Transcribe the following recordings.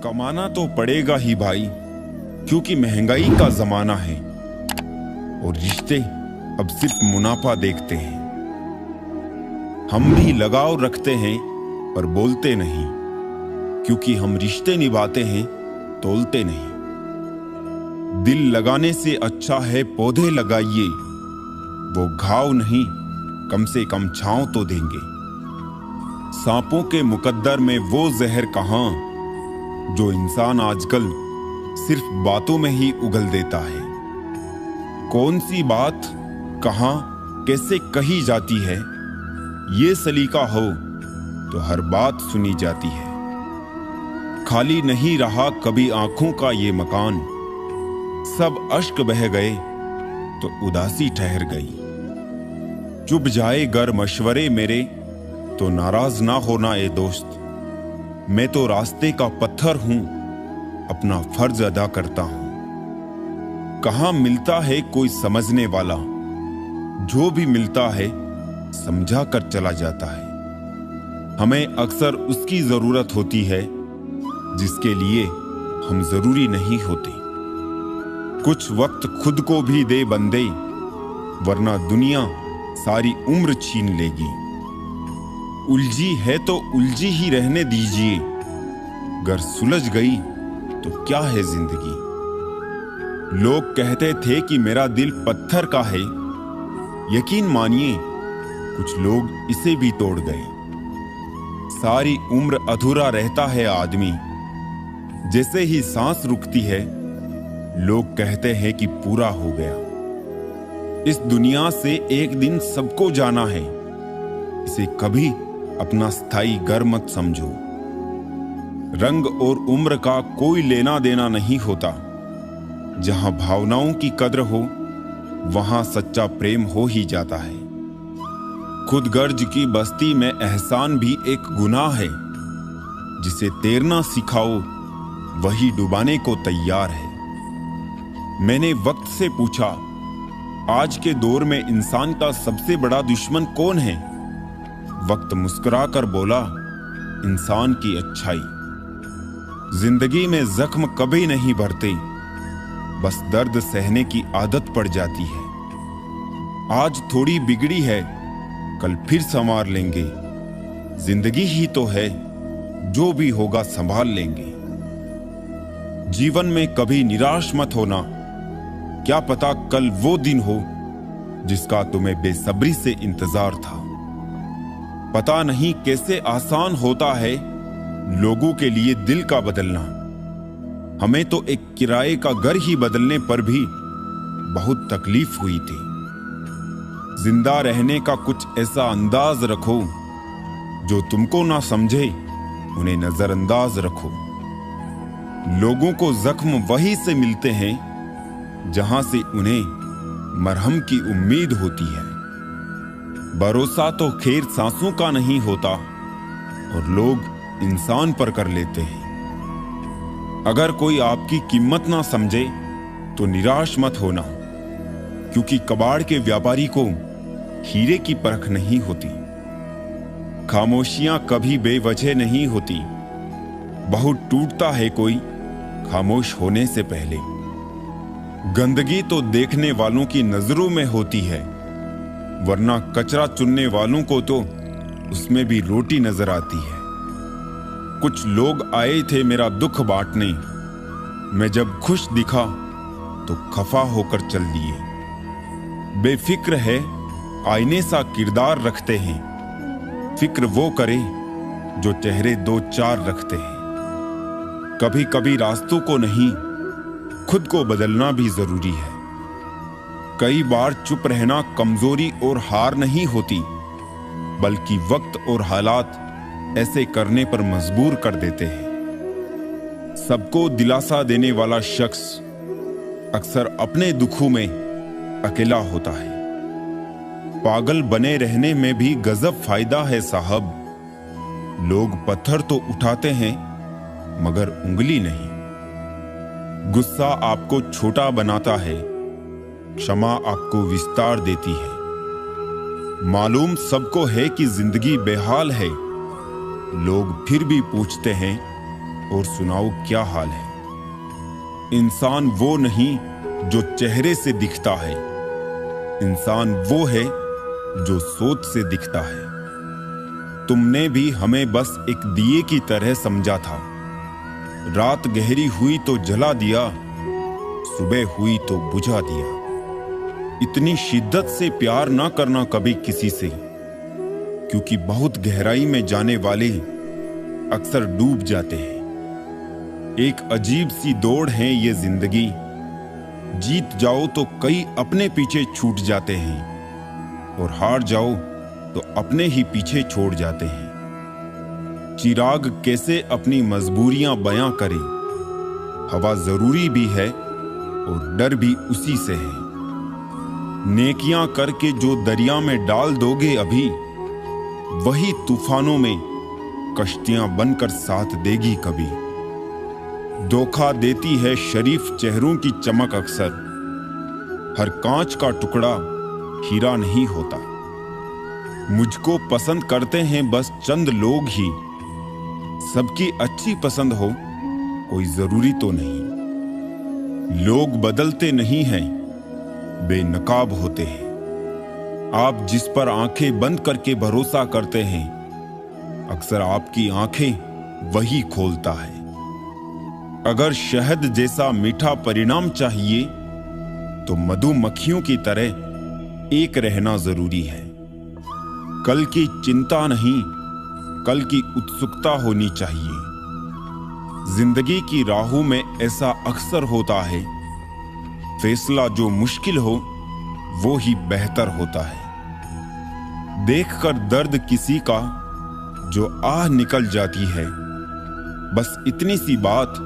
कमाना तो पड़ेगा ही भाई, क्योंकि महंगाई का जमाना है और रिश्ते अब सिर्फ मुनाफा देखते हैं। हम भी लगाव रखते हैं पर बोलते नहीं, क्योंकि हम रिश्ते निभाते हैं, तोलते नहीं। दिल लगाने से अच्छा है पौधे लगाइए, वो घाव नहीं कम से कम छांव तो देंगे। सांपों के मुकद्दर में वो जहर कहां जो इंसान आजकल सिर्फ बातों में ही उगल देता है। कौन सी बात कहां कैसे कही जाती है, ये सलीका हो तो हर बात सुनी जाती है। खाली नहीं रहा कभी आंखों का ये मकान, सब अश्क बह गए तो उदासी ठहर गई। चुभ जाए गर मशवरे मेरे तो नाराज ना होना ए दोस्त, मैं तो रास्ते का पत्थर हूं, अपना फर्ज अदा करता हूं। कहां मिलता है कोई समझने वाला, जो भी मिलता है समझा कर चला जाता है। हमें अक्सर उसकी जरूरत होती है जिसके लिए हम जरूरी नहीं होते। कुछ वक्त खुद को भी दे बंदे, वरना दुनिया सारी उम्र छीन लेगी। उलझी है तो उलझी ही रहने दीजिए, गर सुलझ गई तो क्या है जिंदगी। लोग कहते थे कि मेरा दिल पत्थर का है, यकीन मानिए कुछ लोग इसे भी तोड़ गए। सारी उम्र अधूरा रहता है आदमी, जैसे ही सांस रुकती है लोग कहते हैं कि पूरा हो गया। इस दुनिया से एक दिन सबको जाना है, इसे कभी अपना स्थायी घर मत समझो। रंग और उम्र का कोई लेना देना नहीं होता, जहां भावनाओं की कद्र हो वहां सच्चा प्रेम हो ही जाता है। खुद गर्ज की बस्ती में एहसान भी एक गुनाह है, जिसे तैरना सिखाओ वही डुबाने को तैयार है। मैंने वक्त से पूछा, आज के दौर में इंसान का सबसे बड़ा दुश्मन कौन है? वक्त मुस्कुराकर बोला, इंसान की अच्छाई। जिंदगी में जख्म कभी नहीं भरते, बस दर्द सहने की आदत पड़ जाती है। आज थोड़ी बिगड़ी है, कल फिर संवार लेंगे। जिंदगी ही तो है, जो भी होगा संभाल लेंगे। जीवन में कभी निराश मत होना, क्या पता कल वो दिन हो जिसका तुम्हें बेसब्री से इंतजार था। पता नहीं कैसे आसान होता है लोगों के लिए दिल का बदलना। हमें तो एक किराए का घर ही बदलने पर भी बहुत तकलीफ हुई थी। जिंदा रहने का कुछ ऐसा अंदाज रखो, जो तुमको ना समझे उन्हें नजरअंदाज रखो। लोगों को जख्म वहीं से मिलते हैं जहां से उन्हें मरहम की उम्मीद होती है। भरोसा तो खैर सांसों का नहीं होता, और लोग इंसान पर कर लेते हैं। अगर कोई आपकी कीमत ना समझे तो निराश मत होना, क्योंकि कबाड़ के व्यापारी को हीरे की परख नहीं होती। खामोशियां कभी बेवजह नहीं होती, बहुत टूटता है कोई खामोश होने से पहले। गंदगी तो देखने वालों की नजरों में होती है, वरना कचरा चुनने वालों को तो उसमें भी रोटी नजर आती है। कुछ लोग आए थे मेरा दुख बांटने, मैं जब खुश दिखा तो खफा होकर चल दिए। बेफिक्र है आईने सा किरदार रखते हैं, फिक्र वो करे जो चेहरे दो चार रखते हैं। कभी कभी रास्तों को नहीं, खुद को बदलना भी जरूरी है। कई बार चुप रहना कमजोरी और हार नहीं होती, बल्कि वक्त और हालात ऐसे करने पर मजबूर कर देते हैं। सबको दिलासा देने वाला शख्स अक्सर अपने दुखों में अकेला होता है। पागल बने रहने में भी गजब फायदा है साहब। लोग पत्थर तो उठाते हैं मगर उंगली नहीं। गुस्सा आपको छोटा बनाता है, क्षमा आपको विस्तार देती है। मालूम सबको है कि जिंदगी बेहाल है, लोग फिर भी पूछते हैं और सुनाओ क्या हाल है। इंसान वो नहीं जो चेहरे से दिखता है, इंसान वो है जो सोच से दिखता है। तुमने भी हमें बस एक दिए की तरह समझा था। रात गहरी हुई तो जला दिया, सुबह हुई तो बुझा दिया। इतनी शिद्दत से प्यार ना करना कभी किसी से, क्योंकि बहुत गहराई में जाने वाले अक्सर डूब जाते हैं। एक अजीब सी दौड़ है ये जिंदगी, जीत जाओ तो कई अपने पीछे छूट जाते हैं और हार जाओ तो अपने ही पीछे छोड़ जाते हैं। चिराग कैसे अपनी मजबूरियां बयां करे, हवा जरूरी भी है और डर भी उसी से है। नेकियां करके जो दरिया में डाल दोगे अभी, वही तूफानों में कश्तियां बनकर साथ देगी कभी। धोखा देती है शरीफ चेहरों की चमक अक्सर, हर कांच का टुकड़ा हीरा नहीं होता। मुझको पसंद करते हैं बस चंद लोग ही, सबकी अच्छी पसंद हो कोई जरूरी तो नहीं। लोग बदलते नहीं हैं, बेनकाब होते हैं। आप जिस पर आंखें बंद करके भरोसा करते हैं, अक्सर आपकी आंखें वही खोलता है। अगर शहद जैसा मीठा परिणाम चाहिए तो मधुमक्खियों की तरह एक रहना जरूरी है। कल की चिंता नहीं, कल की उत्सुकता होनी चाहिए। जिंदगी की राहों में ऐसा अक्सर होता है, फैसला जो मुश्किल हो वो ही बेहतर होता है। देखकर दर्द किसी का जो आह निकल जाती है, बस इतनी सी बात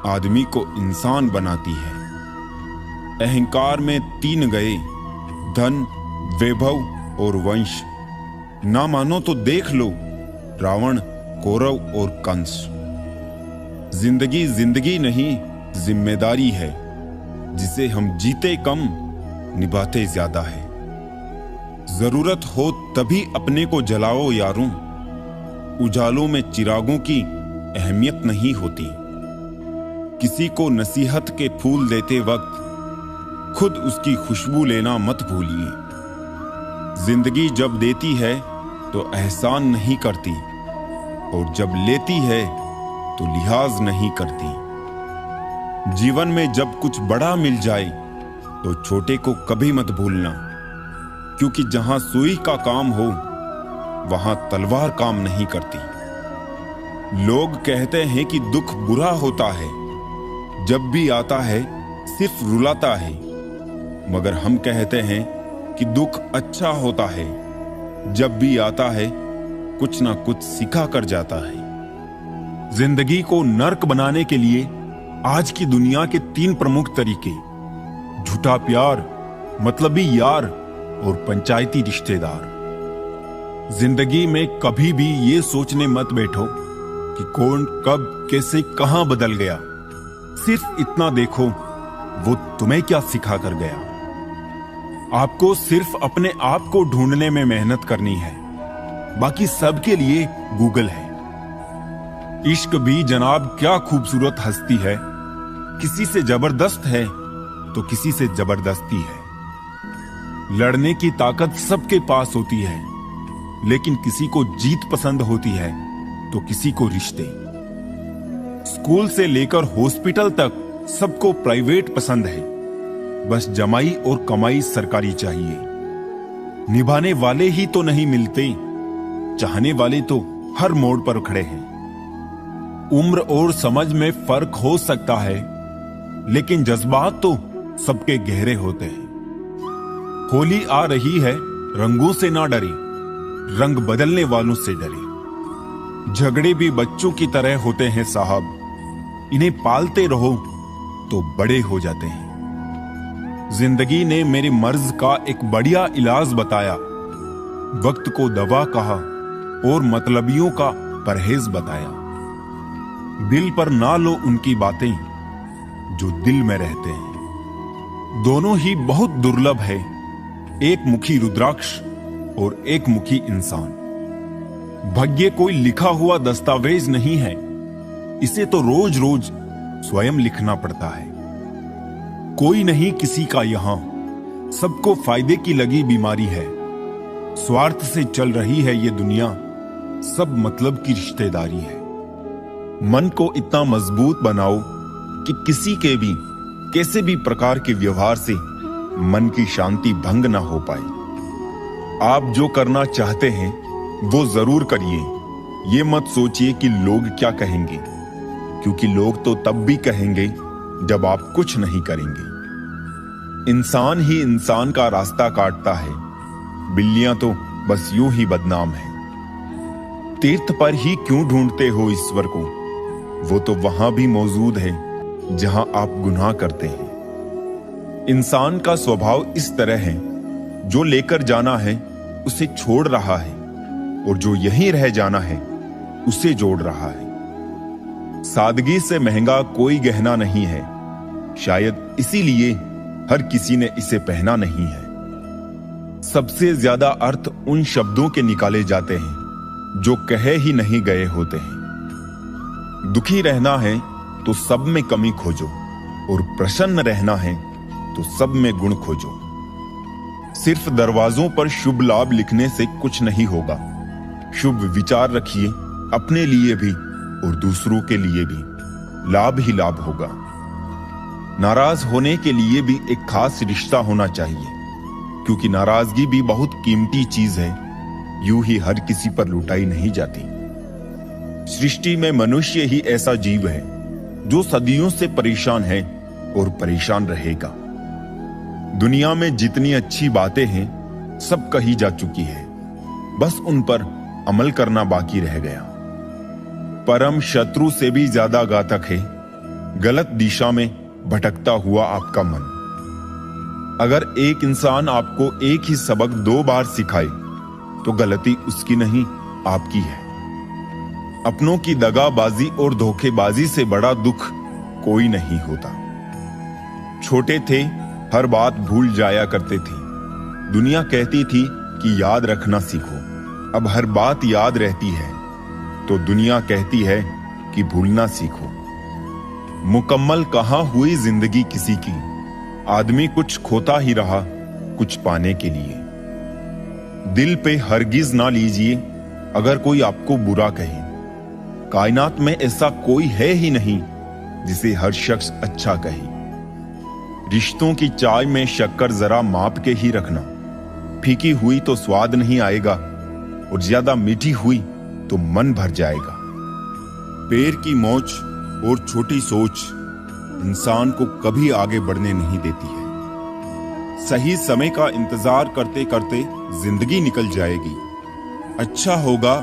आदमी को इंसान बनाती है। अहंकार में तीन गए, धन, वैभव और वंश। ना मानो तो देख लो रावण, कौरव और कंस। जिंदगी जिंदगी नहीं, जिम्मेदारी है, जिसे हम जीते कम निभाते ज्यादा है। जरूरत हो तभी अपने को जलाओ यारों, उजालों में चिरागों की अहमियत नहीं होती। किसी को नसीहत के फूल देते वक्त खुद उसकी खुशबू लेना मत भूलिए। जिंदगी जब देती है तो एहसान नहीं करती, और जब लेती है तो लिहाज नहीं करती। जीवन में जब कुछ बड़ा मिल जाए तो छोटे को कभी मत भूलना, क्योंकि जहां सुई का काम हो वहां तलवार काम नहीं करती। लोग कहते हैं कि दुख बुरा होता है, जब भी आता है सिर्फ रुलाता है, मगर हम कहते हैं कि दुख अच्छा होता है, जब भी आता है कुछ ना कुछ सिखा कर जाता है। जिंदगी को नर्क बनाने के लिए आज की दुनिया के 3 प्रमुख तरीके: झूठा प्यार, मतलबी यार और पंचायती रिश्तेदार। जिंदगी में कभी भी ये सोचने मत बैठो कि कौन कब कैसे कहां बदल गया। सिर्फ इतना देखो वो तुम्हें क्या सिखा कर गया। आपको सिर्फ अपने आप को ढूंढने में मेहनत करनी है, बाकी सबके लिए गूगल है। इश्क भी जनाब क्या खूबसूरत हस्ती है, किसी से जबरदस्त है तो किसी से जबरदस्ती है। लड़ने की ताकत सबके पास होती है, लेकिन किसी को जीत पसंद होती है तो किसी को रिश्ते। स्कूल से लेकर हॉस्पिटल तक सबको प्राइवेट पसंद है, बस जमाई और कमाई सरकारी चाहिए। निभाने वाले ही तो नहीं मिलते, चाहने वाले तो हर मोड़ पर खड़े हैं। उम्र और समझ में फर्क हो सकता है, लेकिन जज्बात तो सबके गहरे होते हैं। होली आ रही है, रंगों से ना डरे, रंग बदलने वालों से डरे। झगड़े भी बच्चों की तरह होते हैं साहब, इन्हें पालते रहो तो बड़े हो जाते हैं। जिंदगी ने मेरे मर्ज का एक बढ़िया इलाज बताया, वक्त को दवा कहा और मतलबियों का परहेज बताया। दिल पर ना लो उनकी बातें जो दिल में रहते हैं। दोनों ही बहुत दुर्लभ है, एक मुखी रुद्राक्ष और एक मुखी इंसान। भाग्य कोई लिखा हुआ दस्तावेज नहीं है, इसे तो रोज रोज स्वयं लिखना पड़ता है। कोई नहीं किसी का यहां, सबको फायदे की लगी बीमारी है। स्वार्थ से चल रही है ये दुनिया, सब मतलब की रिश्तेदारी है। मन को इतना मजबूत बनाओ कि किसी के भी कैसे भी प्रकार के व्यवहार से मन की शांति भंग ना हो पाए। आप जो करना चाहते हैं वो जरूर करिए। ये मत सोचिए कि लोग क्या कहेंगे, क्योंकि लोग तो तब भी कहेंगे जब आप कुछ नहीं करेंगे। इंसान ही इंसान का रास्ता काटता है, बिल्लियां तो बस यूं ही बदनाम है। तीर्थ पर ही क्यों ढूंढते हो ईश्वर को, वो तो वहां भी मौजूद है जहां आप गुनाह करते हैं। इंसान का स्वभाव इस तरह है, जो लेकर जाना है उसे छोड़ रहा है, और जो यहीं रह जाना है उसे जोड़ रहा है। सादगी से महंगा कोई गहना नहीं है, शायद इसीलिए हर किसी ने इसे पहना नहीं है। सबसे ज्यादा अर्थ उन शब्दों के निकाले जाते हैं जो कहे ही नहीं गए होते हैं। दुखी रहना है तो सब में कमी खोजो, और प्रसन्न रहना है तो सब में गुण खोजो। सिर्फ दरवाजों पर शुभ लाभ लिखने से कुछ नहीं होगा। शुभ विचार रखिए, अपने लिए भी और दूसरों के लिए भी लाभ ही लाभ होगा। नाराज होने के लिए भी एक खास रिश्ता होना चाहिए, क्योंकि नाराजगी भी बहुत कीमती चीज है, यूं ही हर किसी पर लुटाई नहीं जाती। सृष्टि में मनुष्य ही ऐसा जीव है जो सदियों से परेशान है और परेशान रहेगा। दुनिया में जितनी अच्छी बातें हैं सब कही जा चुकी है, बस उन पर अमल करना बाकी रह गया। परम शत्रु से भी ज्यादा घातक है गलत दिशा में भटकता हुआ आपका मन। अगर एक इंसान आपको एक ही सबक 2 बार सिखाए तो गलती उसकी नहीं, आपकी है। अपनों की दगाबाजी और धोखेबाजी से बड़ा दुख कोई नहीं होता। छोटे थे, हर बात भूल जाया करते थे। दुनिया कहती थी कि याद रखना सीखो, अब हर बात याद रहती है तो दुनिया कहती है कि भूलना सीखो। मुकम्मल कहां हुई जिंदगी किसी की, आदमी कुछ खोता ही रहा कुछ पाने के लिए। दिल पे हरगिज ना लीजिए अगर कोई आपको बुरा कहे। कायनात में ऐसा कोई है ही नहीं जिसे हर शख्स अच्छा कहे। रिश्तों की चाय में शक्कर जरा माप के ही रखना, फीकी हुई तो स्वाद नहीं आएगा और ज्यादा मीठी हुई तो मन भर जाएगा। पैर की मोच और छोटी सोच इंसान को कभी आगे बढ़ने नहीं देती है। सही समय का इंतजार करते करते जिंदगी निकल जाएगी। अच्छा होगा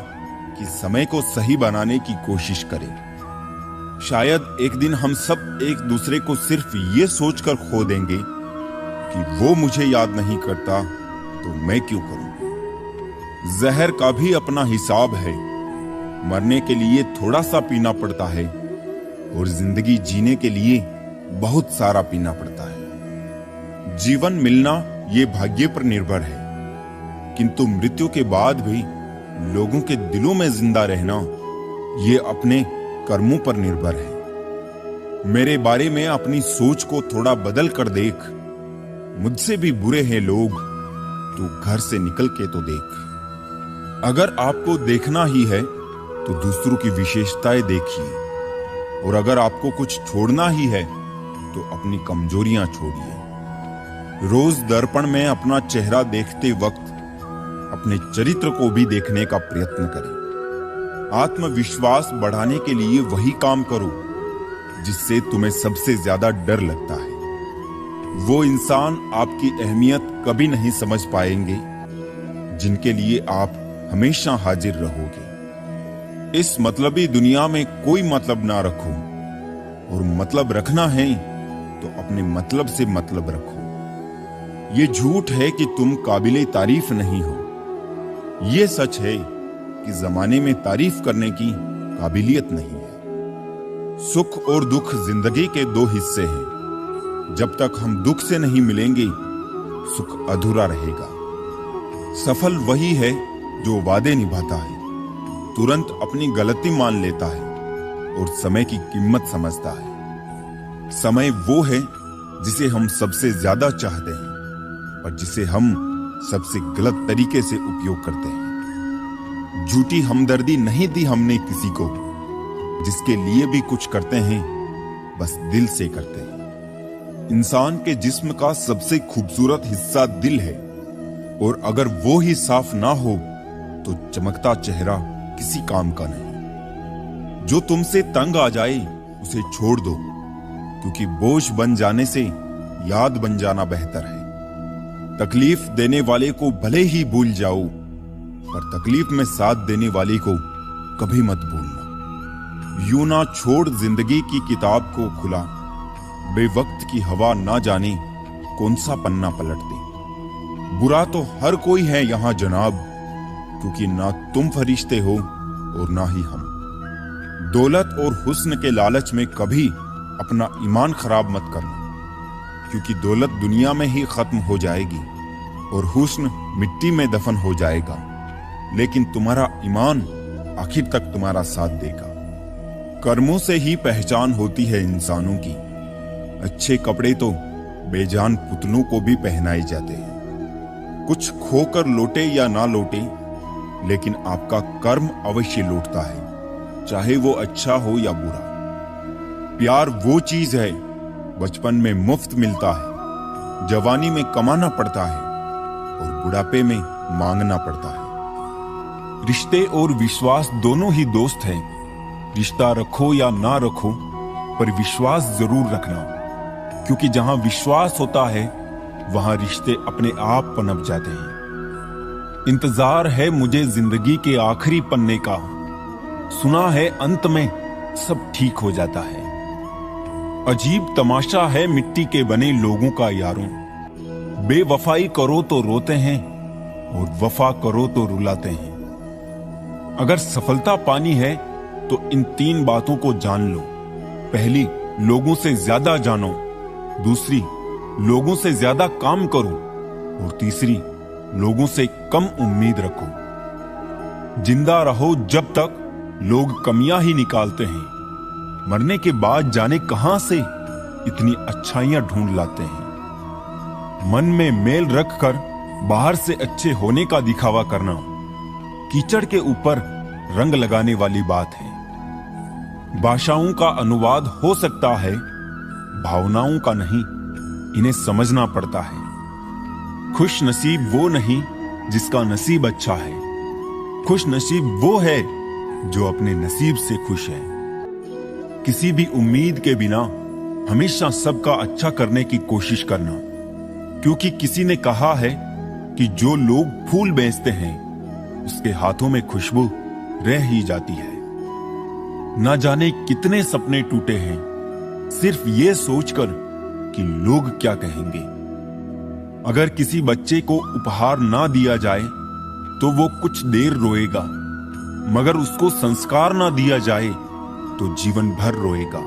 कि समय को सही बनाने की कोशिश करें। शायद एक दिन हम सब एक दूसरे को सिर्फ ये सोचकर खो देंगे कि वो मुझे याद नहीं करता तो मैं क्यों करूं। जहर का भी अपना हिसाब है, मरने के लिए थोड़ा सा पीना पड़ता है और जिंदगी जीने के लिए बहुत सारा पीना पड़ता है। जीवन मिलना ये भाग्य पर निर्भर है, किंतु मृत्यु के बाद भी लोगों के दिलों में जिंदा रहना ये अपने कर्मों पर निर्भर है। मेरे बारे में अपनी सोच को थोड़ा बदल कर देख। मुझसे भी बुरे हैं लोग, तू घर से निकल के तो देख। अगर आपको देखना ही है तो दूसरों की विशेषताएं देखिए, और अगर आपको कुछ छोड़ना ही है तो अपनी कमजोरियां छोड़िए। रोज दर्पण में अपना चेहरा देखते वक्त अपने चरित्र को भी देखने का प्रयत्न करें। आत्मविश्वास बढ़ाने के लिए वही काम करो जिससे तुम्हें सबसे ज्यादा डर लगता है। वो इंसान आपकी अहमियत कभी नहीं समझ पाएंगे जिनके लिए आप हमेशा हाजिर रहोगे। इस मतलबी दुनिया में कोई मतलब ना रखो, और मतलब रखना है तो अपने मतलब से मतलब रखो। ये झूठ है कि तुम काबिले तारीफ नहीं हो। ये सच है कि जमाने में तारीफ करने की काबिलियत नहीं है। सुख और दुख जिंदगी के 2 हिस्से हैं। जब तक हम दुख से नहीं मिलेंगे सुख अधूरा रहेगा। सफल वही है जो वादे निभाता है, तुरंत अपनी गलती मान लेता है और समय की कीमत समझता है। समय वो है जिसे हम सबसे ज्यादा चाहते हैं और जिसे हम सबसे गलत तरीके से उपयोग करते हैं। झूठी हमदर्दी नहीं दी हमने किसी को, जिसके लिए भी कुछ करते हैं बस दिल से करते हैं। इंसान के जिस्म का सबसे खूबसूरत हिस्सा दिल है, और अगर वो ही साफ ना हो तो चमकता चेहरा किसी काम का नहीं। जो तुमसे तंग आ जाए उसे छोड़ दो, क्योंकि बोझ बन जाने से याद बन जाना बेहतर है। तकलीफ देने वाले को भले ही भूल जाओ, पर तकलीफ में साथ देने वाले को कभी मत भूलना। यूं ना छोड़ जिंदगी की किताब को खुला, बेवक्त की हवा ना जाने कौन सा पन्ना पलट दे। बुरा तो हर कोई है यहां जनाब, क्योंकि ना तुम फरिश्ते हो और ना ही हम। दौलत और हुस्न के लालच में कभी अपना ईमान खराब मत करना, क्योंकि दौलत दुनिया में ही खत्म हो जाएगी और हुस्न मिट्टी में दफन हो जाएगा, लेकिन तुम्हारा ईमान आखिर तक तुम्हारा साथ देगा। कर्मों से ही पहचान होती है इंसानों की। अच्छे कपड़े तो बेजान पुतलों को भी पहनाए जाते हैं। कुछ खोकर लौटे या ना लौटे, लेकिन आपका कर्म अवश्य लौटता है, चाहे वो अच्छा हो या बुरा। प्यार वो चीज है बचपन में मुफ्त मिलता है, जवानी में कमाना पड़ता है और बुढ़ापे में मांगना पड़ता है। रिश्ते और विश्वास दोनों ही दोस्त हैं। रिश्ता रखो या ना रखो, पर विश्वास जरूर रखना, क्योंकि जहां विश्वास होता है वहां रिश्ते अपने आप पनप जाते हैं। इंतजार है मुझे जिंदगी के आखिरी पन्ने का, सुना है अंत में सब ठीक हो जाता है। अजीब तमाशा है मिट्टी के बने लोगों का यारों, बेवफाई करो तो रोते हैं और वफा करो तो रुलाते हैं। अगर सफलता पानी है तो इन 3 बातों को जान लो। पहली, लोगों से ज्यादा जानो। दूसरी, लोगों से ज्यादा काम करो। और तीसरी, लोगों से कम उम्मीद रखो। जिंदा रहो जब तक लोग कमियां ही निकालते हैं, मरने के बाद जाने कहां से इतनी अच्छाइयां ढूंढ लाते हैं। मन में मेल रखकर बाहर से अच्छे होने का दिखावा करना कीचड़ के ऊपर रंग लगाने वाली बात है। भाषाओं का अनुवाद हो सकता है, भावनाओं का नहीं, इन्हें समझना पड़ता है। खुश नसीब वो नहीं जिसका नसीब अच्छा है, खुश नसीब वो है जो अपने नसीब से खुश है। किसी भी उम्मीद के बिना हमेशा सबका अच्छा करने की कोशिश करना, क्योंकि किसी ने कहा है कि जो लोग फूल बेचते हैं उसके हाथों में खुशबू रह ही जाती है। ना जाने कितने सपने टूटे हैं सिर्फ ये सोचकर कि लोग क्या कहेंगे। अगर किसी बच्चे को उपहार ना दिया जाए तो वो कुछ देर रोएगा, मगर उसको संस्कार ना दिया जाए तो जीवन भर रोएगा।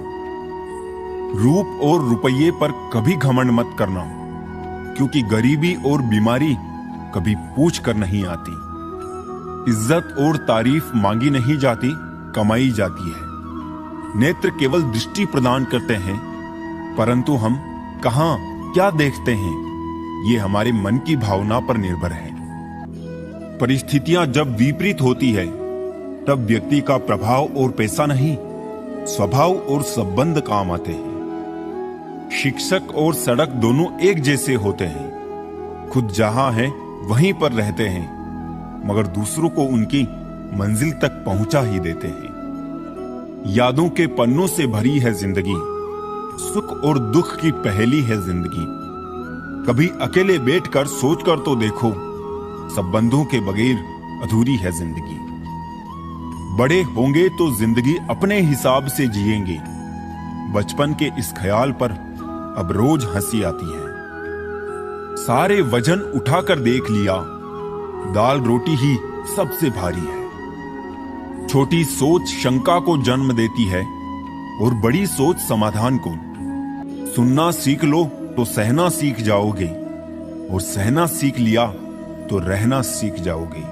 रूप और रुपये पर कभी घमंड मत करना, क्योंकि गरीबी और बीमारी कभी पूछ कर नहीं आती। इज्जत और तारीफ मांगी नहीं जाती, कमाई जाती है। नेत्र केवल दृष्टि प्रदान करते हैं, परंतु हम कहां क्या देखते हैं ये हमारे मन की भावना पर निर्भर है। परिस्थितियां जब विपरीत होती है तब व्यक्ति का प्रभाव और पैसा नहीं, स्वभाव और संबंध काम आते हैं। शिक्षक और सड़क दोनों एक जैसे होते हैं। खुद जहां है वहीं पर रहते हैं, मगर दूसरों को उनकी मंजिल तक पहुंचा ही देते हैं। यादों के पन्नों से भरी है जिंदगी, सुख और दुख की पहेली है जिंदगी। कभी अकेले बैठकर सोचकर तो देखो, संबंधों के बगैर अधूरी है जिंदगी। बड़े होंगे तो जिंदगी अपने हिसाब से जिएंगे, बचपन के इस ख्याल पर अब रोज हंसी आती है। सारे वजन उठाकर देख लिया, दाल रोटी ही सबसे भारी है। छोटी सोच शंका को जन्म देती है और बड़ी सोच समाधान को। सुनना सीख लो तो सहना सीख जाओगे, और सहना सीख लिया तो रहना सीख जाओगे।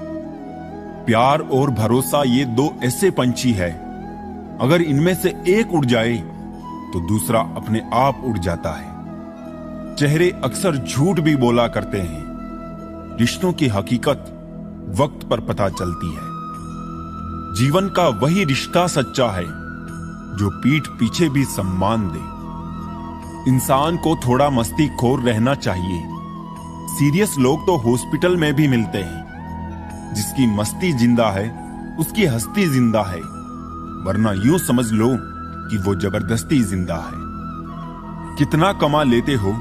प्यार और भरोसा ये 2 ऐसे पंछी है अगर इनमें से एक उड़ जाए तो दूसरा अपने आप उड़ जाता है। चेहरे अक्सर झूठ भी बोला करते हैं। रिश्तों की हकीकत वक्त पर पता चलती है। जीवन का वही रिश्ता सच्चा है जो पीठ पीछे भी सम्मान दे। इंसान को थोड़ा मस्तीखोर रहना चाहिए। सीरियस लोग तो हॉस्पिटल में भी मिलते हैं। जिसकी मस्ती जिंदा है उसकी हस्ती जिंदा है, वरना यूं समझ लो कि वो जबरदस्ती जिंदा है। कितना कमा लेते हो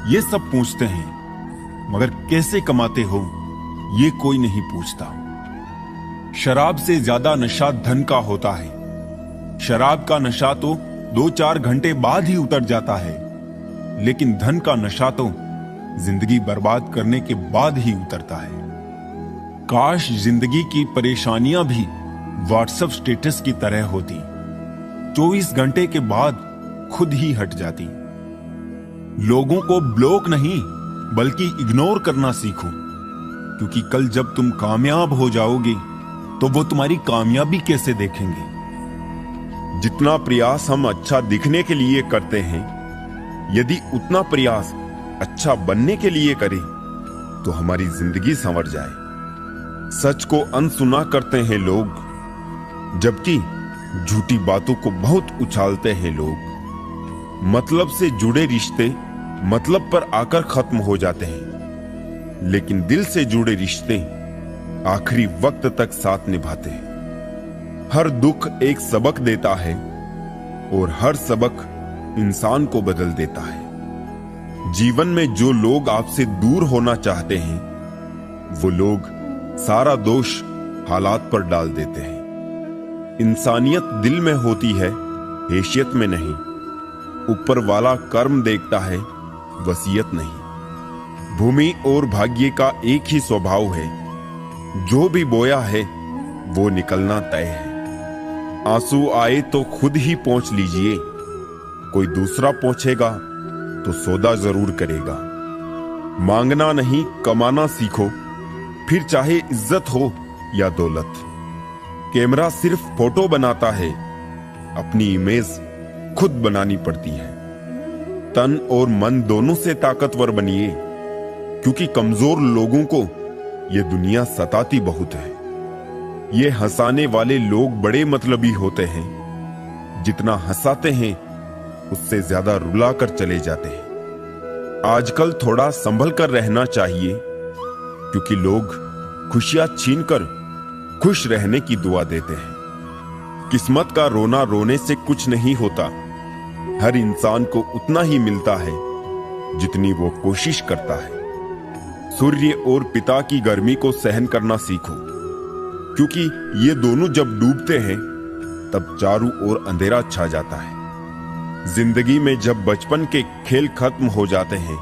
ये सब पूछते हैं, मगर कैसे कमाते हो ये कोई नहीं पूछता। शराब से ज्यादा नशा धन का होता है। शराब का नशा तो 2-4 घंटे बाद ही उतर जाता है, लेकिन धन का नशा तो जिंदगी बर्बाद करने के बाद ही उतरता है। काश जिंदगी की परेशानियां भी व्हाट्सएप स्टेटस की तरह होती, 24 घंटे के बाद खुद ही हट जाती। लोगों को ब्लॉक नहीं बल्कि इग्नोर करना सीखो, क्योंकि कल जब तुम कामयाब हो जाओगे तो वो तुम्हारी कामयाबी कैसे देखेंगे। जितना प्रयास हम अच्छा दिखने के लिए करते हैं, यदि उतना प्रयास अच्छा बनने के लिए करें तो हमारी जिंदगी संवर जाए। सच को अनसुना करते हैं लोग, जबकि झूठी बातों को बहुत उछालते हैं लोग। मतलब से जुड़े रिश्ते मतलब पर आकर खत्म हो जाते हैं, लेकिन दिल से जुड़े रिश्ते आखिरी वक्त तक साथ निभाते हैं। हर दुख एक सबक देता है और हर सबक इंसान को बदल देता है। जीवन में जो लोग आपसे दूर होना चाहते हैं, वो लोग सारा दोष हालात पर डाल देते हैं। इंसानियत दिल में होती है, हैसियत में नहीं। ऊपर वाला कर्म देखता है, वसीयत नहीं। भूमि और भाग्य का एक ही स्वभाव है, जो भी बोया है वो निकलना तय है। आंसू आए तो खुद ही पोंछ लीजिए, कोई दूसरा पोंछेगा तो सौदा जरूर करेगा। मांगना नहीं कमाना सीखो, फिर चाहे इज्जत हो या दौलत। कैमरा सिर्फ फोटो बनाता है, अपनी इमेज खुद बनानी पड़ती है। तन और मन दोनों से ताकतवर बनिए, क्योंकि कमजोर लोगों को यह दुनिया सताती बहुत है। ये हंसाने वाले लोग बड़े मतलबी होते हैं, जितना हंसाते हैं उससे ज्यादा रुला कर चले जाते हैं। आजकल थोड़ा संभल कर रहना चाहिए, क्योंकि लोग खुशियां छीनकर खुश रहने की दुआ देते हैं। किस्मत का रोना रोने से कुछ नहीं होता। हर इंसान को उतना ही मिलता है जितनी वो कोशिश करता है। सूर्य और पिता की गर्मी को सहन करना सीखो, क्योंकि ये दोनों जब डूबते हैं तब चारों ओर अंधेरा छा जाता है। जिंदगी में जब बचपन के खेल खत्म हो जाते हैं,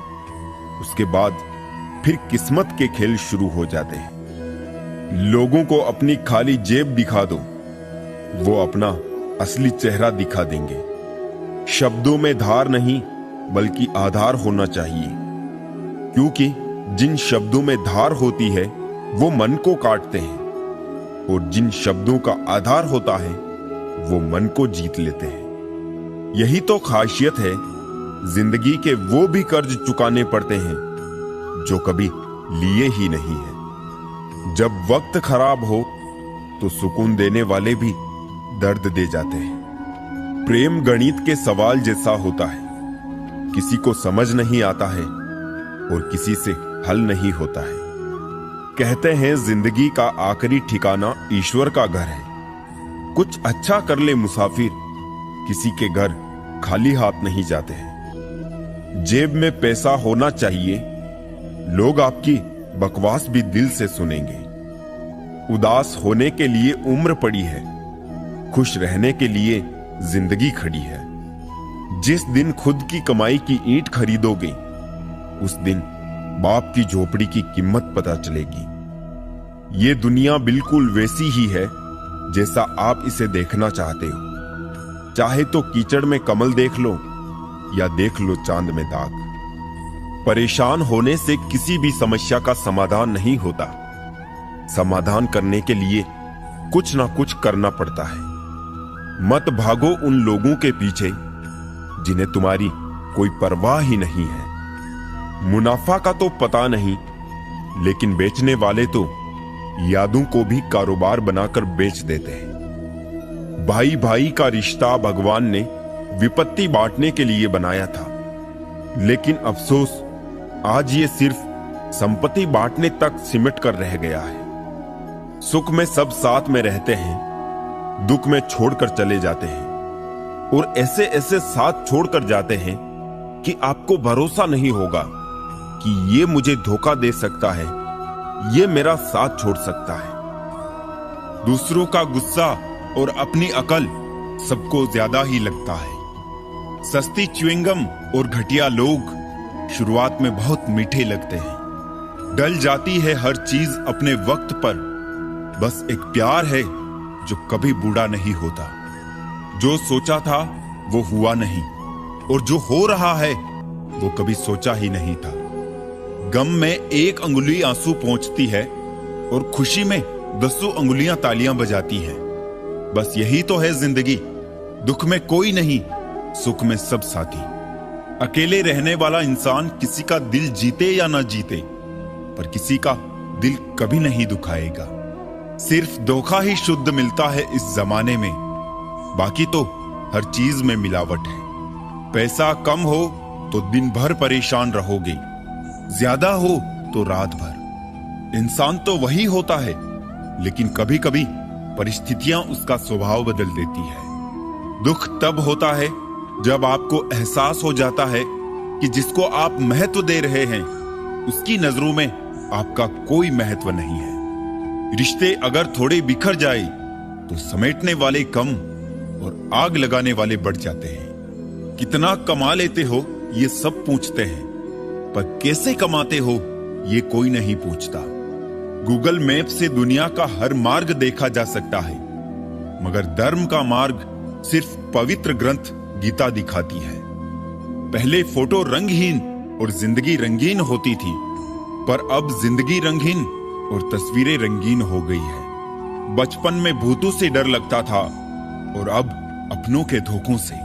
उसके बाद फिर किस्मत के खेल शुरू हो जाते हैं। लोगों को अपनी खाली जेब दिखा दो, वो अपना असली चेहरा दिखा देंगे। शब्दों में धार नहीं बल्कि आधार होना चाहिए, क्योंकि जिन शब्दों में धार होती है वो मन को काटते हैं, और जिन शब्दों का आधार होता है वो मन को जीत लेते हैं। यही तो खासियत है। जिंदगी के वो भी कर्ज चुकाने पड़ते हैं जो कभी लिए ही नहीं है। जब वक्त खराब हो तो सुकून देने वाले भी दर्द दे जाते हैं। प्रेम गणित के सवाल जैसा होता है, किसी को समझ नहीं आता है और किसी से हल नहीं होता है। कहते हैं जिंदगी का आखिरी ठिकाना ईश्वर का घर है। कुछ अच्छा कर ले मुसाफिर, किसी के घर खाली हाथ नहीं जाते हैं। जेब में पैसा होना चाहिए, लोग आपकी बकवास भी दिल से सुनेंगे। उदास होने के लिए उम्र पड़ी है, खुश रहने के लिए जिंदगी खड़ी है। जिस दिन खुद की कमाई की ईंट खरीदोगे, उस दिन बाप की झोपड़ी की कीमत पता चलेगी। ये दुनिया बिल्कुल वैसी ही है जैसा आप इसे देखना चाहते हो। चाहे तो कीचड़ में कमल देख लो या देख लो चांद में दाग। परेशान होने से किसी भी समस्या का समाधान नहीं होता। समाधान करने के लिए कुछ ना कुछ करना पड़ता है। मत भागो उन लोगों के पीछे जिन्हें तुम्हारी कोई परवाह ही नहीं है। मुनाफा का तो पता नहीं, लेकिन बेचने वाले तो यादों को भी कारोबार बनाकर बेच देते हैं। भाई भाई का रिश्ता भगवान ने विपत्ति बांटने के लिए बनाया था, लेकिन अफसोस आज ये सिर्फ संपत्ति बांटने तक सिमट कर रह गया है। सुख में सब साथ में रहते हैं, दुख में छोड़कर चले जाते हैं, और ऐसे ऐसे साथ छोड़कर जाते हैं कि आपको भरोसा नहीं होगा कि ये मुझे धोखा दे सकता है, ये मेरा साथ छोड़ सकता है। दूसरों का गुस्सा और अपनी अकल सबको ज्यादा ही लगता है। सस्ती च्युइंगम और घटिया लोग शुरुआत में बहुत मीठे लगते हैं। डल जाती है हर चीज अपने वक्त पर, बस एक प्यार है जो कभी बूढ़ा नहीं होता। जो सोचा था वो हुआ नहीं, और जो हो रहा है वो कभी सोचा ही नहीं था। गम में एक अंगुली आंसू पहुंचती है और खुशी में 10 अंगुलियां तालियां बजाती हैं। बस यही तो है जिंदगी। दुख में कोई नहीं, सुख में सब साथी। अकेले रहने वाला इंसान किसी का दिल जीते या ना जीते, पर किसी का दिल कभी नहीं दुखाएगा। सिर्फ धोखा ही शुद्ध मिलता है इस जमाने में, बाकी तो हर चीज में मिलावट है। पैसा कम हो तो दिन भर परेशान रहोगे, ज्यादा हो तो रात भर। इंसान तो वही होता है, लेकिन कभी कभी परिस्थितियां उसका स्वभाव बदल देती है। दुख तब होता है जब आपको एहसास हो जाता है कि जिसको आप महत्व दे रहे हैं उसकी नजरों में आपका कोई महत्व नहीं है। रिश्ते अगर थोड़े बिखर जाए तो समेटने वाले कम और आग लगाने वाले बढ़ जाते हैं। कितना कमा लेते हो ये सब पूछते हैं, पर कैसे कमाते हो ये कोई नहीं पूछता। गूगल मैप से दुनिया का हर मार्ग देखा जा सकता है, मगर धर्म का मार्ग सिर्फ पवित्र ग्रंथ गीता दिखाती है। पहले फोटो रंगहीन और जिंदगी रंगीन होती थी, पर अब जिंदगी रंगहीन और तस्वीरें रंगीन हो गई है। बचपन में भूतों से डर लगता था और अब अपनों के धोखों से।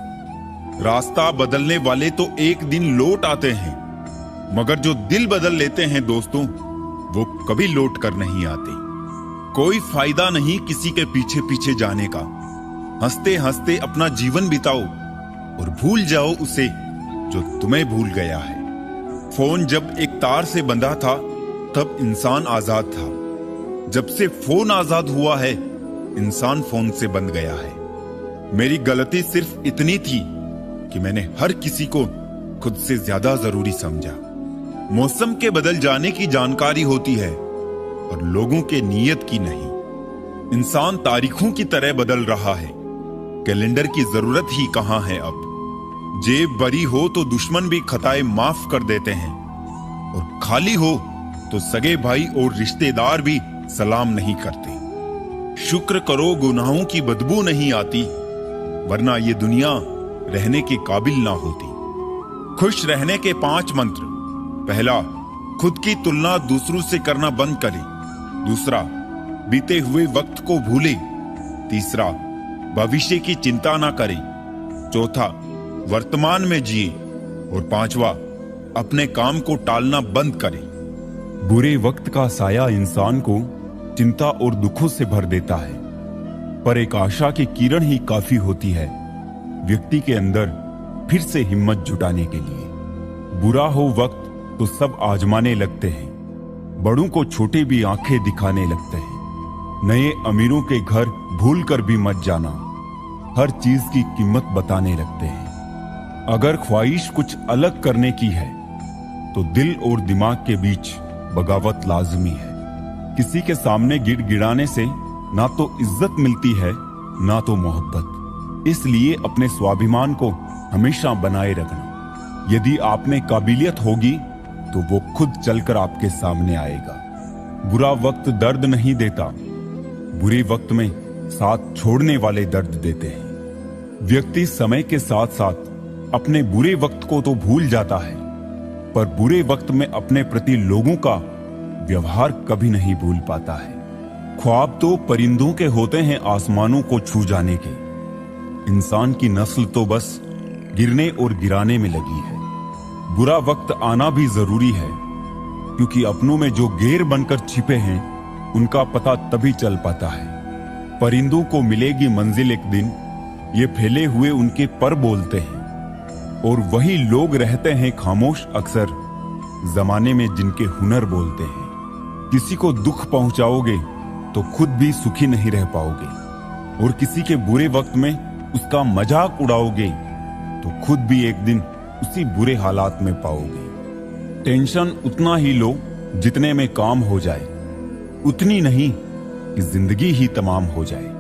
रास्ता बदलने वाले तो एक दिन लौट आते हैं, मगर जो दिल बदल लेते हैं दोस्तों, वो कभी लौट कर नहीं आते। कोई फायदा नहीं किसी के पीछे पीछे जाने का। हंसते हंसते अपना जीवन बिताओ और भूल जाओ उसे जो तुम्हें भूल गया है। फोन जब एक तार से बंधा था तब इंसान आजाद था। जब से फोन आजाद हुआ है, इंसान फोन से बंध गया है। मेरी गलती सिर्फ इतनी थी कि मैंने हर किसी को खुद से ज्यादा जरूरी समझा। मौसम के बदल जाने की जानकारी होती है और लोगों के नियत की नहीं। इंसान तारीखों की तरह बदल रहा है, कैलेंडर की जरूरत ही कहां है अब। जेब भरी हो तो दुश्मन भी खताएं माफ कर देते हैं, और खाली हो तो सगे भाई और रिश्तेदार भी सलाम नहीं करते। शुक्र करो गुनाहों की बदबू नहीं आती, वरना ये दुनिया रहने के काबिल ना होती। खुश रहने के 5 मंत्र। पहला, खुद की तुलना दूसरों से करना बंद करें। दूसरा, बीते हुए वक्त को भूलें। तीसरा, भविष्य की चिंता ना करें। चौथा, वर्तमान में जिए। और 5वां, अपने काम को टालना बंद करें। बुरे वक्त का साया इंसान को चिंता और दुखों से भर देता है, पर एक आशा की किरण ही काफी होती है व्यक्ति के अंदर फिर से हिम्मत जुटाने के लिए। बुरा हो वक्त तो सब आजमाने लगते हैं, बड़ों को छोटे भी आंखें दिखाने लगते हैं। नए अमीरों के घर भूल कर भी मत जाना, हर चीज की कीमत बताने लगते हैं। अगर ख्वाहिश कुछ अलग करने की है तो दिल और दिमाग के बीच बगावत लाजमी है। किसी के सामने गिड़गिड़ाने से ना तो इज्जत मिलती है ना तो मोहब्बत। इसलिए अपने स्वाभिमान को हमेशा बनाए रखना। यदि आप में काबिलियत होगी तो वो खुद चलकर आपके सामने आएगा। बुरा वक्त दर्द नहीं देता, बुरे वक्त में साथ छोड़ने वाले दर्द देते हैं। व्यक्ति समय के साथ साथ अपने बुरे वक्त को तो भूल जाता है, पर बुरे वक्त में अपने प्रति लोगों का व्यवहार कभी नहीं भूल पाता है। ख्वाब तो परिंदों के होते हैं आसमानों को छू जाने के, इंसान की नस्ल तो बस गिरने और गिराने में लगी है। बुरा वक्त आना भी जरूरी है, क्योंकि अपनों में जो गैर बनकर छिपे हैं उनका पता तभी चल पाता है। परिंदों को मिलेगी मंजिल एक दिन, ये फैले हुए उनके पर बोलते हैं, और वही लोग रहते हैं खामोश अक्सर, जमाने में जिनके हुनर बोलते हैं। किसी को दुख पहुंचाओगे तो खुद भी सुखी नहीं रह पाओगे, और किसी के बुरे वक्त में उसका मजाक उड़ाओगे तो खुद भी एक दिन उसी बुरे हालात में पाओगे। टेंशन उतना ही लो जितने में काम हो जाए, उतनी नहीं कि जिंदगी ही तमाम हो जाए।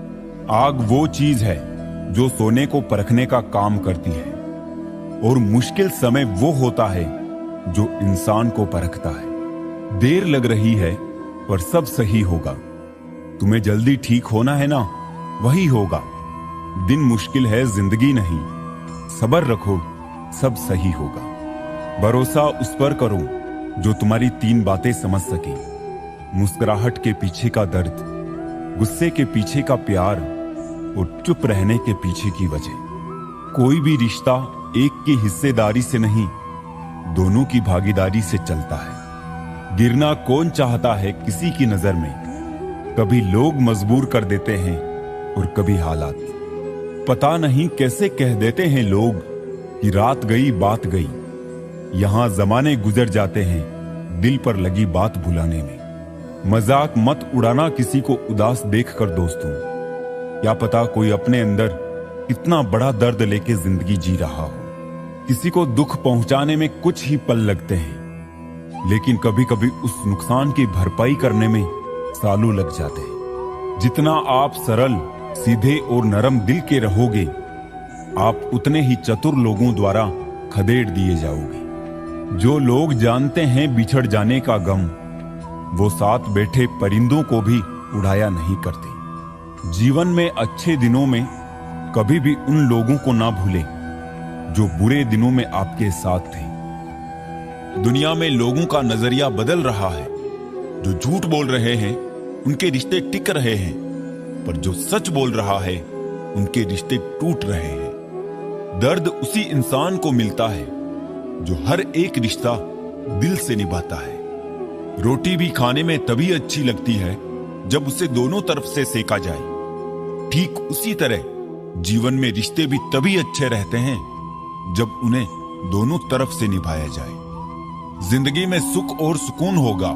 आग वो चीज है जो सोने को परखने का काम करती है, और मुश्किल समय वो होता है जो इंसान को परखता है। देर लग रही है पर सब सही होगा। तुम्हें जल्दी ठीक होना है ना, वही होगा। दिन मुश्किल है जिंदगी नहीं, सब्र रखो सब सही होगा। भरोसा उस पर करो जो तुम्हारी 3 बातें समझ सके। मुस्कुराहट के पीछे का दर्द, गुस्से के पीछे का प्यार, और चुप रहने के पीछे की वजह। कोई भी रिश्ता एक की हिस्सेदारी से नहीं, दोनों की भागीदारी से चलता है। गिरना कौन चाहता है किसी की नजर में? कभी लोग मजबूर कर देते हैं और कभी हालात। पता नहीं कैसे कह देते हैं लोग कि रात गई बात गई। यहां जमाने गुजर जाते हैं दिल पर लगी बात भुलाने में। मजाक मत उड़ाना किसी को उदास देखकर दोस्तों। क्या पता कोई अपने अंदर इतना बड़ा दर्द लेके जिंदगी जी रहा हो। किसी को दुख पहुंचाने में कुछ ही पल लगते हैं, लेकिन कभी कभी उस नुकसान की भरपाई करने में सालों लग जाते हैं। जितना आप सरल, सीधे और नरम दिल के रहोगे, आप उतने ही चतुर लोगों द्वारा खदेड़ दिए जाओगे। जो लोग जानते हैं बिछड़ जाने का गम, वो साथ बैठे परिंदों को भी उड़ाया नहीं करते। जीवन में अच्छे दिनों में कभी भी उन लोगों को ना भूलें जो बुरे दिनों में आपके साथ थे। दुनिया में लोगों का नजरिया बदल रहा है। जो झूठ बोल रहे हैं उनके रिश्ते टिक रहे हैं, पर जो सच बोल रहा है उनके रिश्ते टूट रहे हैं। दर्द उसी इंसान को मिलता है जो हर एक रिश्ता दिल से निभाता है। रोटी भी खाने में तभी अच्छी लगती है जब उसे दोनों तरफ से सेका जाए। ठीक उसी तरह जीवन में रिश्ते भी तभी अच्छे रहते हैं जब उन्हें दोनों तरफ से निभाया जाए। जिंदगी में सुख और सुकून होगा,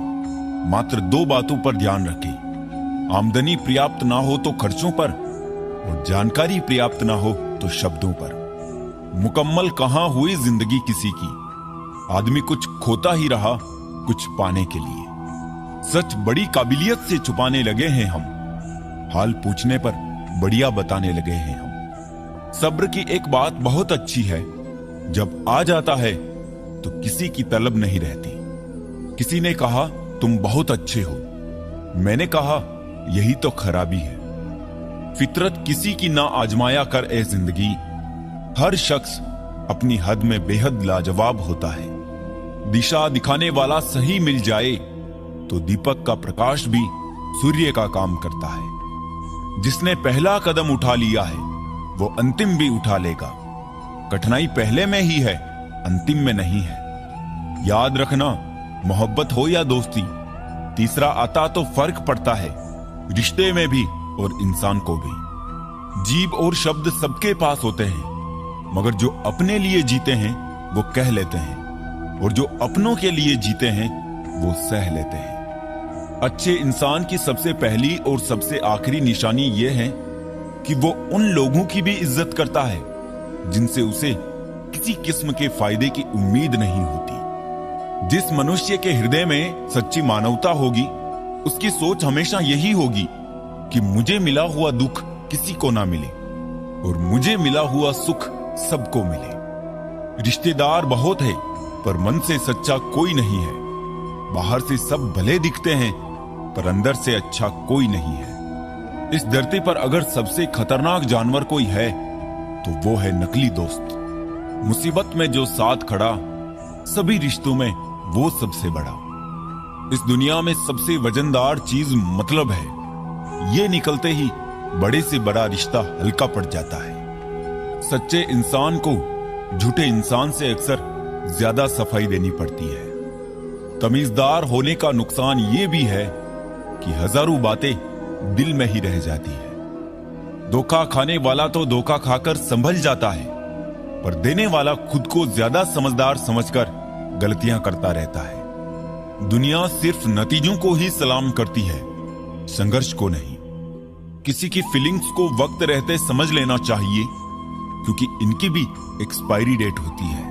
मात्र 2 बातों पर ध्यान रखें। आमदनी पर्याप्त ना हो तो खर्चों पर, और जानकारी पर्याप्त ना हो तो शब्दों पर। मुकम्मल कहां हुई जिंदगी किसी की, आदमी कुछ खोता ही रहा कुछ पाने के लिए। सच बड़ी काबिलियत से छुपाने लगे हैं हम, हाल पूछने पर बढ़िया बताने लगे हैं हम। सब्र की एक बात बहुत अच्छी है, जब आ जाता है तो किसी की तलब नहीं रहती। किसी ने कहा तुम बहुत अच्छे हो, मैंने कहा यही तो खराबी है। फितरत किसी की ना आजमाया कर ए जिंदगी, हर शख्स अपनी हद में बेहद लाजवाब होता है। दिशा दिखाने वाला सही मिल जाए तो दीपक का प्रकाश भी सूर्य का काम करता है। जिसने पहला कदम उठा लिया है वो अंतिम भी उठा लेगा। कठिनाई पहले में ही है, अंतिम में नहीं है। याद रखना, मोहब्बत हो या दोस्ती, तीसरा आता तो फर्क पड़ता है, रिश्ते में भी और इंसान को भी। जीभ और शब्द सबके पास होते हैं, मगर जो अपने लिए जीते हैं वो कह लेते हैं, और जो अपनों के लिए जीते हैं वो सह लेते हैं। अच्छे इंसान की सबसे पहली और सबसे आखिरी निशानी ये है कि वो उन लोगों की भी इज्जत करता है जिनसे उसे किसी किस्म के फायदे की उम्मीद नहीं होती। जिस मनुष्य के हृदय में सच्ची मानवता होगी, उसकी सोच हमेशा यही होगी कि मुझे मिला हुआ दुख किसी को ना मिले और मुझे मिला हुआ सुख सबको मिले। रिश्तेदार बहुत है पर मन से सच्चा कोई नहीं है। बाहर से सब भले दिखते हैं पर अंदर से अच्छा कोई नहीं है। इस धरती पर अगर सबसे खतरनाक जानवर कोई है तो वो है नकली दोस्त। मुसीबत में जो साथ खड़ा, सभी रिश्तों में वो सबसे बड़ा। इस दुनिया में सबसे वजनदार चीज मतलब है। ये निकलते ही बड़े से बड़ा रिश्ता हल्का पड़ जाता है। सच्चे इंसान को झूठे इंसान से अक्सर ज्यादा सफाई देनी पड़ती है। तमीजदार होने का नुकसान ये भी है कि हजारों बातें दिल में ही रह जाती है। धोखा खाने वाला तो धोखा खाकर संभल जाता है, पर देने वाला खुद को ज्यादा समझदार समझकर गलतियां करता रहता है। दुनिया सिर्फ नतीजों को ही सलाम करती है, संघर्ष को नहीं। किसी की फीलिंग्स को वक्त रहते समझ लेना चाहिए, क्योंकि इनकी भी एक्सपायरी डेट होती है।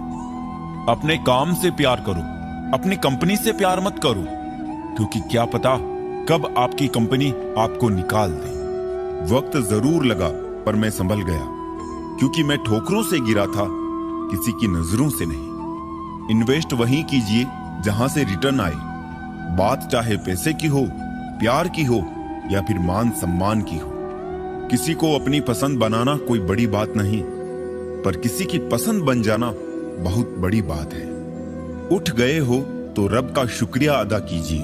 अपने काम से प्यार करो, अपनी कंपनी से प्यार मत करो, क्योंकि क्या पता कब आपकी कंपनी आपको निकाल दे। वक्त जरूर लगा, पर मैं संभल गया, क्योंकि मैं ठोकरों से गिरा था, किसी की नजरों से नहीं। इन्वेस्ट वहीं कीजिए जहां से रिटर्न आए। बात चाहे पैसे की हो, प्यार की हो या फिर मान सम्मान की हो। किसी को अपनी पसंद बनाना कोई बड़ी बात नहीं, पर किसी की पसंद बन जाना बहुत बड़ी बात है। उठ गए हो तो रब का शुक्रिया अदा कीजिए।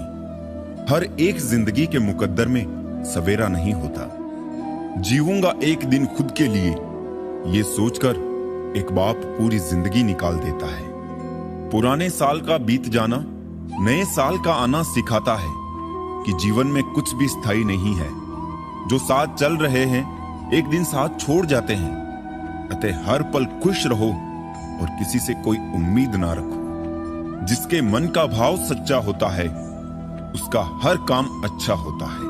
हर एक जिंदगी के मुकद्दर में सवेरा नहीं होता। जीऊंगा एक दिन खुद के लिए, ये सोचकर एक बाप पूरी जिंदगी निकाल देता है। पुराने साल का बीत जाना नए साल का आना सिखाता है कि जीवन में कुछ भी स्थायी नहीं है। जो साथ चल रहे हैं एक दिन साथ छोड़ जाते हैं। अतः हर पल खुश रहो और किसी से कोई उम्मीद ना रखो। जिसके मन का भाव सच्चा होता है, उसका हर काम अच्छा होता है।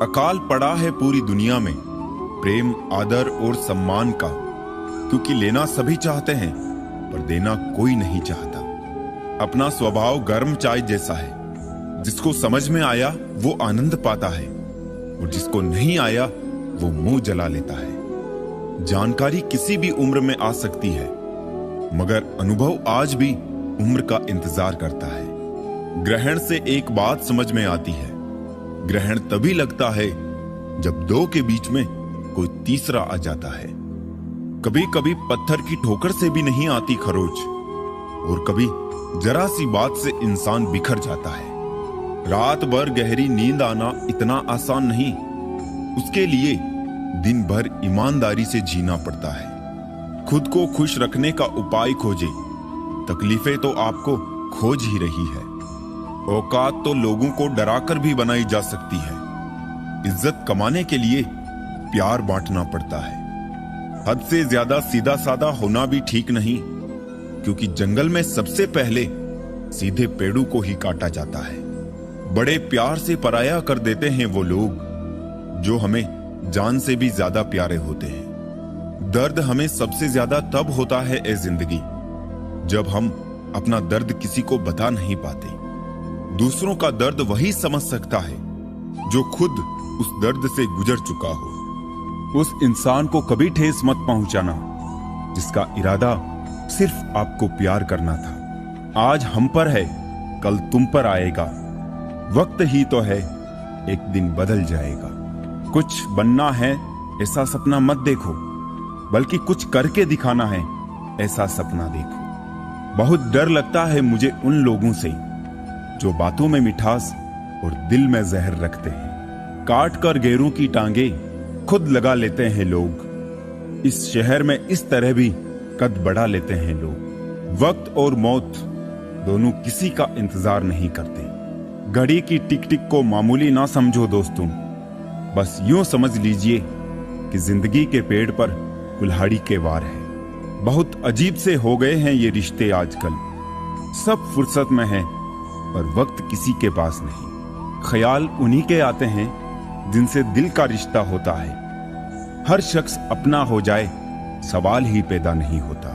अकाल पड़ा है पूरी दुनिया में प्रेम, आदर और सम्मान का, क्योंकि लेना सभी चाहते हैं पर देना कोई नहीं चाहता। अपना स्वभाव गर्म चाय जैसा है, जिसको समझ में आया वो आनंद पाता है और जिसको नहीं आया वो मुंह जला लेता है। जानकारी किसी भी उम्र में आ सकती है, मगर अनुभव आज भी उम्र का इंतजार करता है। ग्रहण से एक बात समझ में आती है, ग्रहण तभी लगता है जब दो के बीच में कोई तीसरा आ जाता है। कभी कभी पत्थर की ठोकर से भी नहीं आती खरोच, और कभी जरा सी बात से इंसान बिखर जाता है। रात भर गहरी नींद आना इतना आसान नहीं, उसके लिए दिन भर ईमानदारी से जीना पड़ता है। खुद को खुश रखने का उपाय खोजे, तकलीफें तो आपको खोज ही रही है। औकात तो लोगों को डराकर भी बनाई जा सकती है। इज्जत कमाने के लिए प्यार बांटना पड़ता है। हद से ज्यादा सीधा साधा होना भी ठीक नहीं, क्योंकि जंगल में सबसे पहले सीधे पेड़ों को ही काटा जाता है। बड़े प्यार से पराया कर देते हैं वो लोग जो हमें जान से भी ज्यादा प्यारे होते हैं। दर्द हमें सबसे ज्यादा तब होता है ए जिंदगी, जब हम अपना दर्द किसी को बता नहीं पाते। दूसरों का दर्द वही समझ सकता है जो खुद उस दर्द से गुजर चुका हो। उस इंसान को कभी ठेस मत पहुंचाना जिसका इरादा सिर्फ आपको प्यार करना था। आज हम पर है, कल तुम पर आएगा। वक्त ही तो है, एक दिन बदल जाएगा। कुछ बनना है ऐसा सपना मत देखो, बल्कि कुछ करके दिखाना है ऐसा सपना देखो। बहुत डर लगता है मुझे उन लोगों से जो बातों में मिठास और दिल में जहर रखते हैं। काट कर गैरों की टांगे खुद लगा लेते हैं लोग। इस शहर में इस तरह भी कद बढ़ा लेते हैं लोग। वक्त और मौत दोनों किसी का इंतजार नहीं करते। घड़ी की टिक टिक को मामूली ना समझो दोस्तों, बस यूं समझ लीजिए कि जिंदगी के पेड़ पर कुल्हाड़ी के वार है। बहुत अजीब से हो गए हैं ये रिश्ते आजकल। सब फुर्सत में हैं, पर वक्त किसी के पास नहीं। ख्याल उन्हीं के आते हैं जिनसे दिल का रिश्ता होता है। हर शख्स अपना हो जाए, सवाल ही पैदा नहीं होता।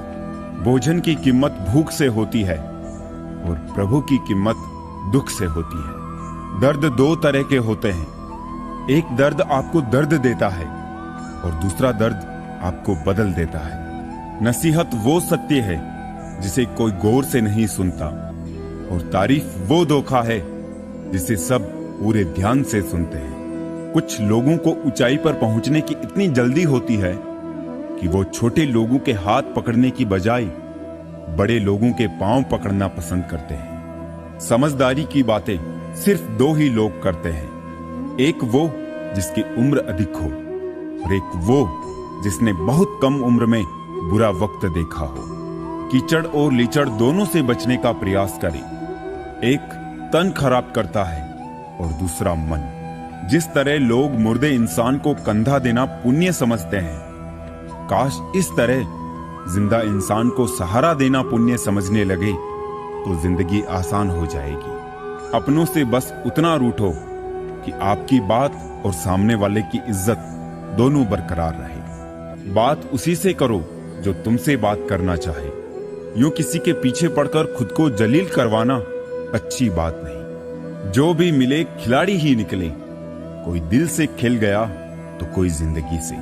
भोजन की कीमत भूख से होती है और प्रभु की कीमत दुख से होती है। दर्द दो तरह के होते हैं, एक दर्द आपको दर्द देता है और दूसरा दर्द आपको बदल देता है। नसीहत वो सत्य है जिसे कोई गौर से नहीं सुनता, और तारीफ वो धोखा है जिसे सब पूरे ध्यान से सुनते हैं। कुछ लोगों को ऊंचाई पर पहुंचने की इतनी जल्दी होती है कि वो छोटे लोगों के हाथ पकड़ने की बजाय बड़े लोगों के पांव पकड़ना पसंद करते हैं। समझदारी की बातें सिर्फ दो ही लोग करते हैं, एक वो जिसकी उम्र अधिक हो और एक वो जिसने बहुत कम उम्र में बुरा वक्त देखा हो। कीचड़ और लीचड़ दोनों से बचने का प्रयास करें। एक तन खराब करता है और दूसरा मन। जिस तरह लोग मुर्दे इंसान को कंधा देना पुण्य समझते हैं, काश इस तरह जिंदा इंसान को सहारा देना पुण्य समझने लगे तो जिंदगी आसान हो जाएगी। अपनों से बस उतना रूठो कि आपकी बात और सामने वाले की इज्जत दोनों बरकरार रहे। बात उसी से करो जो तुमसे बात करना चाहे। यूं किसी के पीछे पड़कर खुद को जलील करवाना अच्छी बात नहीं। जो भी मिले खिलाड़ी ही निकले। कोई दिल से खिल गया तो कोई जिंदगी से।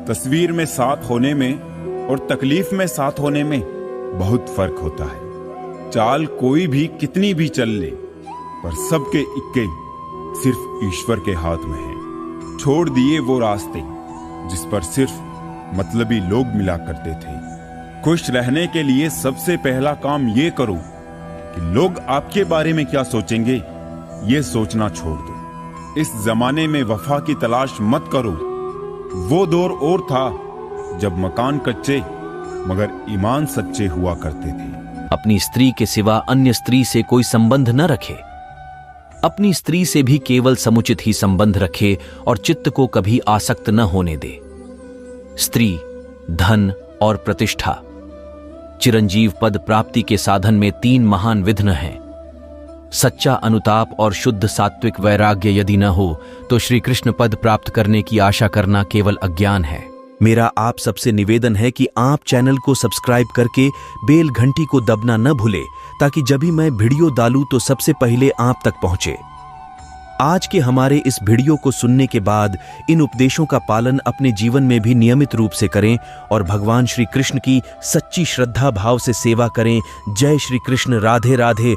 तस्वीर में साथ होने में और तकलीफ में साथ होने में बहुत फर्क होता है। चाल कोई भी कितनी भी चल ले, पर सबके इक्के सिर्फ ईश्वर के हाथ में है। छोड़ दिए वो रास्ते जिस पर सिर्फ मतलबी लोग मिला करते थे। खुश रहने के लिए सबसे पहला काम ये करो कि लोग आपके बारे में क्या सोचेंगे ये सोचना छोड़ दो। इस जमाने में वफा की तलाश मत करो। वो दौर और था जब मकान कच्चे मगर ईमान सच्चे हुआ करते थे। अपनी स्त्री के सिवा अन्य स्त्री से कोई संबंध न रखे। अपनी स्त्री से भी केवल समुचित ही संबंध रखे और चित्त को कभी आसक्त न होने दे। स्त्री, धन और प्रतिष्ठा चिरंजीव पद प्राप्ति के साधन में 3 महान विघ्न हैं। सच्चा अनुताप और शुद्ध सात्विक वैराग्य यदि न हो तो श्री कृष्ण पद प्राप्त करने की आशा करना केवल अज्ञान है। मेरा आप सबसे निवेदन है कि आप चैनल को सब्सक्राइब करके बेल घंटी को दबना न भूले, ताकि जब भी मैं वीडियो डालूं तो सबसे पहले आप तक पहुंचे। आज के हमारे इस वीडियो को सुनने के बाद इन उपदेशों का पालन अपने जीवन में भी नियमित रूप से करें और भगवान श्री कृष्ण की सच्ची श्रद्धा भाव से सेवा करें। जय श्री कृष्ण। राधे राधे।